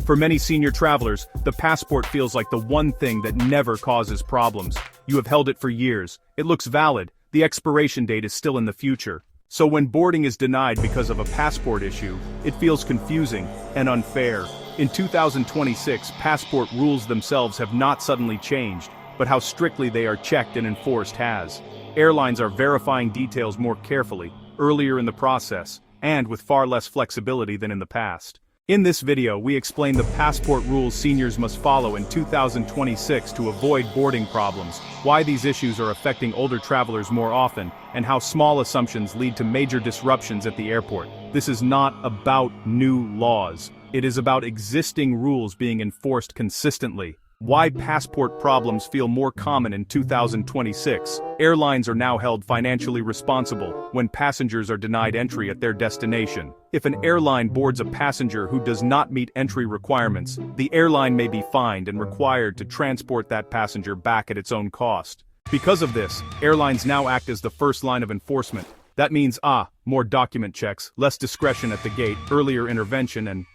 For many senior travelers, the passport feels like the one thing that never causes problems. You have held it for years, it looks valid, the expiration date is still in the future. So when boarding is denied because of a passport issue, it feels confusing and unfair. In 2026, passport rules themselves have not suddenly changed, but how strictly they are checked and enforced has. Airlines are verifying details more carefully, earlier in the process, and with far less flexibility than in the past. In this video, we explain the passport rules seniors must follow in 2026 to avoid boarding problems, why these issues are affecting older travelers more often, and how small assumptions lead to major disruptions at the airport. This is not about new laws. It is about existing rules being enforced consistently. Why passport problems feel more common in 2026. Airlines are now held financially responsible when passengers are denied entry at their destination. If an airline boards a passenger who does not meet entry requirements, the airline may be fined and required to transport that passenger back at its own cost. Because of this, airlines now act as the first line of enforcement. That means, more document checks, less discretion at the gate, earlier intervention, and,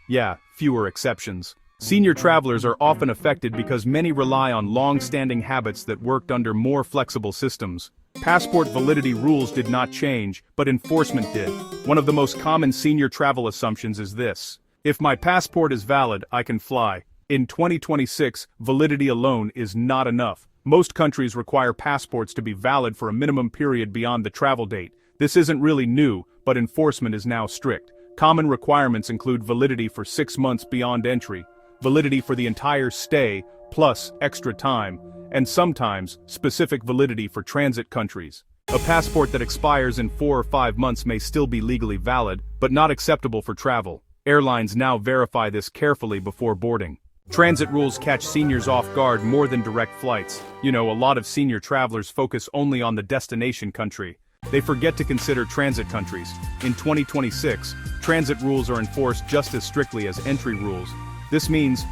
fewer exceptions. Senior travelers are often affected because many rely on long-standing habits that worked under more flexible systems. Passport validity rules did not change, but enforcement did. One of the most common senior travel assumptions is this: if my passport is valid, I can fly. In 2026, validity alone is not enough. Most countries require passports to be valid for a minimum period beyond the travel date. This isn't really new, but enforcement is now strict. Common requirements include validity for 6 months beyond entry, validity for the entire stay, plus extra time, and sometimes specific validity for transit countries. A passport that expires in 4 or 5 months may still be legally valid, but not acceptable for travel. Airlines now verify this carefully before boarding. Transit rules catch seniors off guard more than direct flights. A lot of senior travelers focus only on the destination country. They forget to consider transit countries. In 2026, transit rules are enforced just as strictly as entry rules. This means,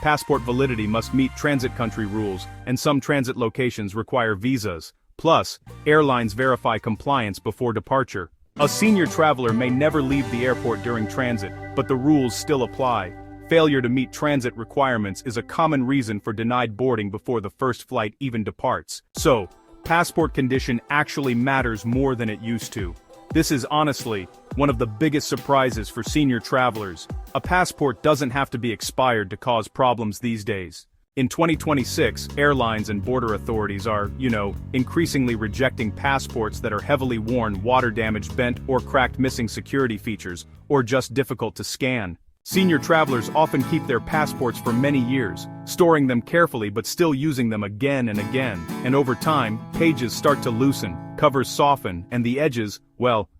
passport validity must meet transit country rules, and some transit locations require visas. Plus, airlines verify compliance before departure. A senior traveler may never leave the airport during transit, but the rules still apply. Failure to meet transit requirements is a common reason for denied boarding before the first flight even departs. So, passport condition actually matters more than it used to. This is honestly one of the biggest surprises for senior travelers. A passport doesn't have to be expired to cause problems these days. In 2026, airlines and border authorities are, increasingly rejecting passports that are heavily worn, water-damaged, bent, or cracked, missing security features, or just difficult to scan. Senior travelers often keep their passports for many years, storing them carefully but still using them again and again. And over time, pages start to loosen, covers soften, and the edges,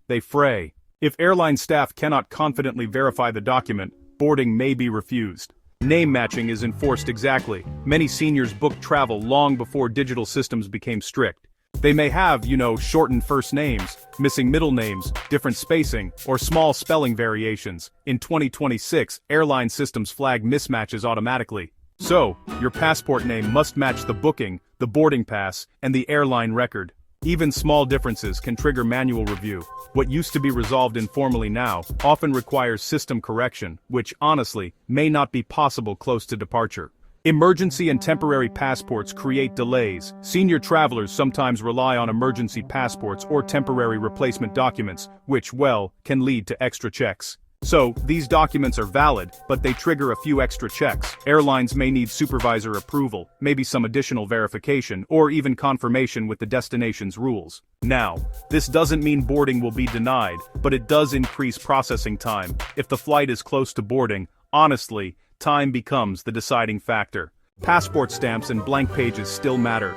they fray. If airline staff cannot confidently verify the document, boarding may be refused. Name matching is enforced exactly. Many seniors booked travel long before digital systems became strict. They may have, shortened first names, missing middle names, different spacing, or small spelling variations. In 2026, airline systems flag mismatches automatically. So, your passport name must match the booking, the boarding pass, and the airline record. Even small differences can trigger manual review. What used to be resolved informally now often requires system correction, which, honestly, may not be possible close to departure. Emergency and temporary passports create delays. Senior travelers sometimes rely on emergency passports or temporary replacement documents, which, can lead to extra checks. So, these documents are valid, but they trigger a few extra checks. Airlines may need supervisor approval, maybe some additional verification, or even confirmation with the destination's rules. Now, this doesn't mean boarding will be denied, but it does increase processing time. If the flight is close to boarding, honestly, time becomes the deciding factor. Passport stamps and blank pages still matter.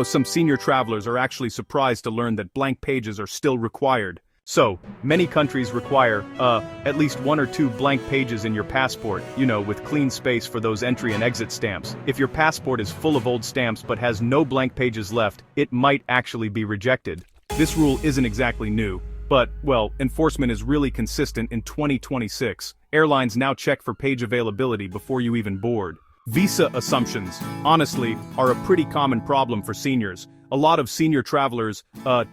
Some senior travelers are actually surprised to learn that blank pages are still required. So, many countries require, at least 1 or 2 blank pages in your passport, with clean space for those entry and exit stamps. If your passport is full of old stamps but has no blank pages left, it might actually be rejected. This rule isn't exactly new, but, enforcement is really consistent in 2026. Airlines now check for page availability before you even board. Visa assumptions, honestly, are a pretty common problem for seniors. A lot of senior travelers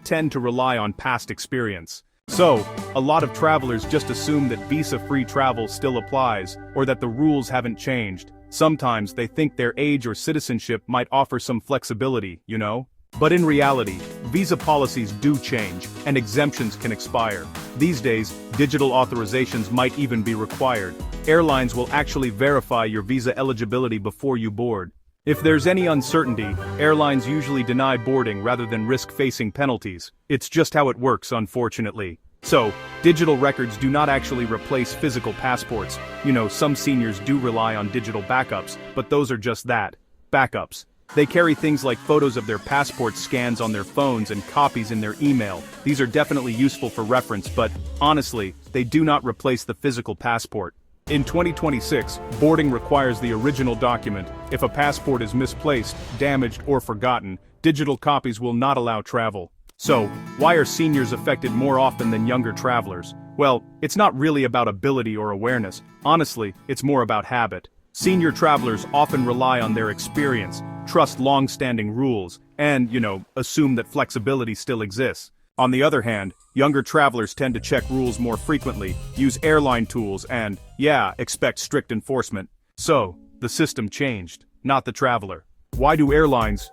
tend to rely on past experience. So, a lot of travelers just assume that visa-free travel still applies, or that the rules haven't changed. Sometimes they think their age or citizenship might offer some flexibility, you know? But in reality, visa policies do change, and exemptions can expire. These days, digital authorizations might even be required. Airlines will actually verify your visa eligibility before you board. If there's any uncertainty, airlines usually deny boarding rather than risk facing penalties. It's just how it works, unfortunately. So, digital records do not actually replace physical passports. You know, some seniors do rely on digital backups, but those are just that, backups. They carry things like photos of their passport scans on their phones and copies in their email. These are definitely useful for reference, but, honestly, they do not replace the physical passport. In 2026, boarding requires the original document. If a passport is misplaced, damaged, or forgotten, digital copies will not allow travel. So, why are seniors affected more often than younger travelers? Well, it's not really about ability or awareness. Honestly, it's more about habit. Senior travelers often rely on their experience, trust long-standing rules, and, assume that flexibility still exists. On the other hand, younger travelers tend to check rules more frequently, use airline tools, and, expect strict enforcement. So, the system changed, not the traveler. Why do airlines,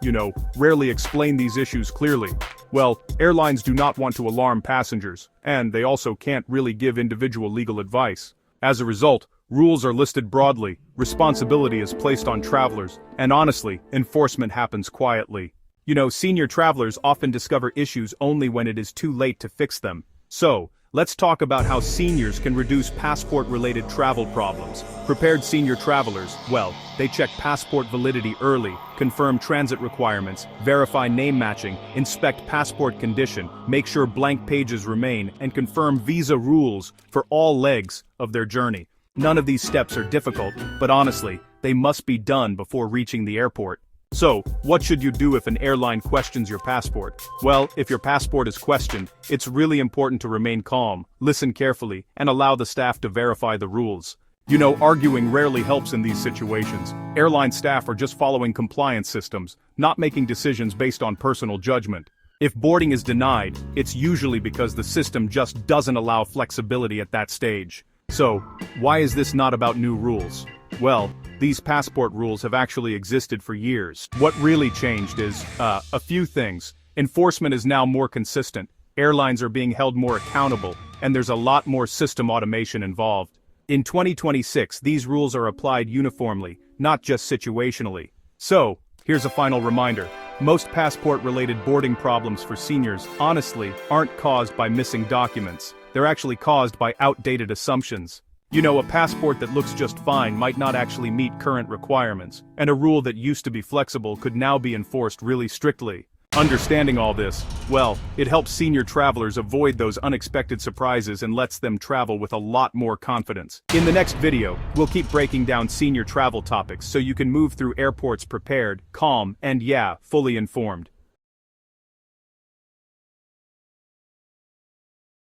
rarely explain these issues clearly? Well, airlines do not want to alarm passengers, and they also can't really give individual legal advice. As a result, rules are listed broadly, responsibility is placed on travelers, and honestly, enforcement happens quietly. Senior travelers often discover issues only when it is too late to fix them. So, let's talk about how seniors can reduce passport-related travel problems. Prepared senior travelers, they check passport validity early, confirm transit requirements, verify name matching, inspect passport condition, make sure blank pages remain, and confirm visa rules for all legs of their journey. None of these steps are difficult, but honestly, they must be done before reaching the airport. So, what should you do if an airline questions your passport? Well, if your passport is questioned, it's really important to remain calm, listen carefully, and allow the staff to verify the rules. Arguing rarely helps in these situations. Airline staff are just following compliance systems, not making decisions based on personal judgment. If boarding is denied, it's usually because the system just doesn't allow flexibility at that stage. So, why is this not about new rules? Well, these passport rules have actually existed for years. What really changed is, a few things. Enforcement is now more consistent, airlines are being held more accountable, and there's a lot more system automation involved. In 2026, these rules are applied uniformly, not just situationally. So, here's a final reminder. Most passport-related boarding problems for seniors, honestly, aren't caused by missing documents. They're actually caused by outdated assumptions. A passport that looks just fine might not actually meet current requirements, and a rule that used to be flexible could now be enforced really strictly. Understanding all this, it helps senior travelers avoid those unexpected surprises and lets them travel with a lot more confidence. In the next video, we'll keep breaking down senior travel topics so you can move through airports prepared, calm, and fully informed.